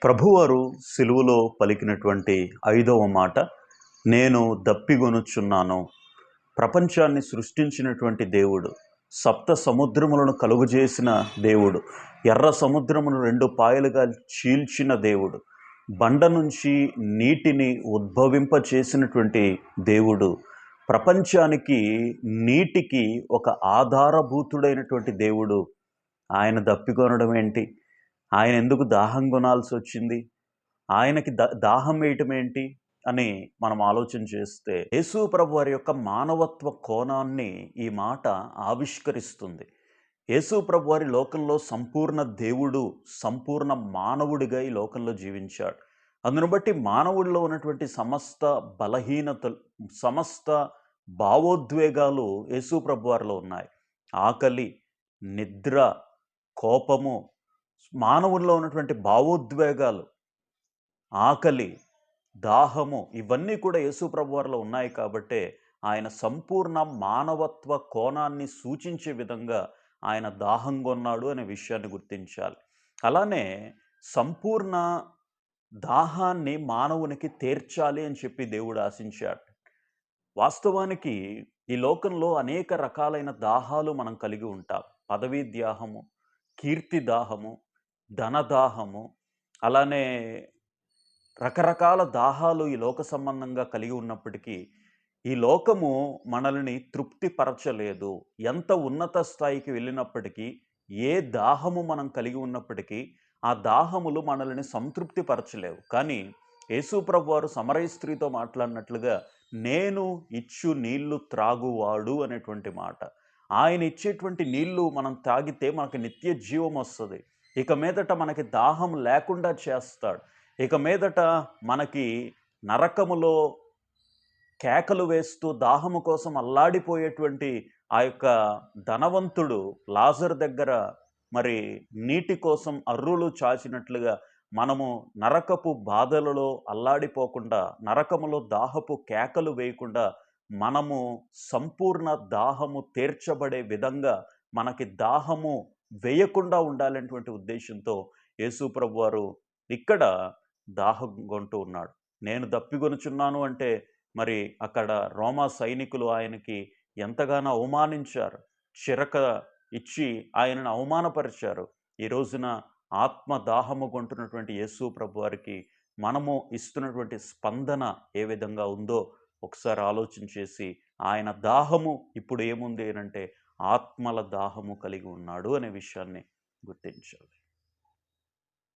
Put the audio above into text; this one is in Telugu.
ప్రభువారు సిలువలో పలికినటువంటి 5వ మాట, నేను దప్పిగొనుచున్నాను. ప్రపంచాన్ని సృష్టించినటువంటి దేవుడు, సప్త సముద్రములను కలుగజేసిన దేవుడు, ఎర్ర సముద్రమును 2 పాయలుగా చీల్చిన దేవుడు, బండ నుంచి నీటిని ఉద్భవింపచేసినటువంటి దేవుడు, ప్రపంచానికి నీటికి ఒక ఆధారభూతుడైనటువంటి దేవుడు. ఆయన దప్పికొనడం ఏంటి? ఆయన ఎందుకు దాహం కొనాల్సి వచ్చింది? ఆయనకి దాహం వేయటం ఏంటి అని మనం ఆలోచన చేస్తే, యేసు ప్రభు వారి యొక్క మానవత్వ కోణాన్ని ఈ మాట ఆవిష్కరిస్తుంది. యేసు ప్రభు వారి లోకంలో సంపూర్ణ దేవుడు, సంపూర్ణ మానవుడిగా ఈ లోకంలో జీవించాడు. అందును బట్టి మానవుడిలో ఉన్నటువంటి సమస్త బలహీనతలు, సమస్త భావోద్వేగాలు యేసు ప్రభు వారిలో ఉన్నాయి. ఆకలి, నిద్ర, కోపము, మానవుల్లో ఉన్నటువంటి భావోద్వేగాలు, ఆకలి, దాహము, ఇవన్నీ కూడా యేసు ప్రభువారిలో ఉన్నాయి కాబట్టే ఆయన సంపూర్ణ మానవత్వ కోణాన్ని సూచించే విధంగా ఆయన దాహం కొన్నాడు అనే విషయాన్ని గుర్తించాలి. అలానే సంపూర్ణ దాహాన్ని మానవునికి తీర్చాలి అని చెప్పి దేవుడు ఆశించాడు. వాస్తవానికి ఈ లోకంలో అనేక రకాలైన దాహాలు మనం కలిగి ఉంటాం. పదవీ దాహము, కీర్తి దాహము, ధనదాహము, అలానే రకరకాల దాహాలు ఈ లోక సంబంధంగా కలిగి ఉన్నప్పటికీ, ఈ లోకము మనల్ని తృప్తిపరచలేదు. ఎంత ఉన్నత స్థాయికి వెళ్ళినప్పటికీ, ఏ దాహము మనం కలిగి ఉన్నప్పటికీ, ఆ దాహములు మనల్ని సంతృప్తిపరచలేవు. కానీ యేసు ప్రభువారు సమరయ స్త్రీతో మాట్లాడినట్లుగా, నేను ఇచ్చు నీళ్లు త్రాగువాడు అనేటువంటి మాట. ఆయన ఇచ్చేటువంటి నీళ్లు మనం తాగితే మనకు నిత్య జీవం వస్తుంది. ఇక మీదట మనకి దాహం లేకుండా చేస్తాడు. ఇక మీదట మనకి నరకములో కేకలు వేస్తూ దాహము కోసం అల్లాడిపోయేటువంటి ఆ యొక్క ధనవంతుడు లాజరు దగ్గర మరి నీటి కోసం అర్రులు చాచినట్లుగా మనము నరకపు బాధలలో అల్లాడిపోకుండా, నరకములో దాహపు కేకలు వేయకుండా, మనము సంపూర్ణ దాహము తీర్చబడే విధంగా మనకి దాహము వేయకుండా ఉండాలనేటువంటి ఉద్దేశంతో యేసు ప్రభువారు ఇక్కడ దాహం కొంటూ ఉన్నాడు. నేను దప్పిగొనుచున్నాను అంటే మరి అక్కడ రోమా సైనికులు ఆయనకి ఎంతగానో అవమానించారు. చిరక ఇచ్చి ఆయనను అవమానపరిచారు. ఈ రోజున ఆత్మ దాహము కొంటున్నటువంటి యేసు ప్రభువారికి మనము ఇస్తున్నటువంటి స్పందన ఏ విధంగా ఉందో ఒకసారి ఆలోచన చేసి, ఆయన దాహము ఇప్పుడు ఏముంది అనంటే ఆత్మల దాహము కలిగి ఉన్నాడు అనే విషయాన్ని గుర్తించాలి.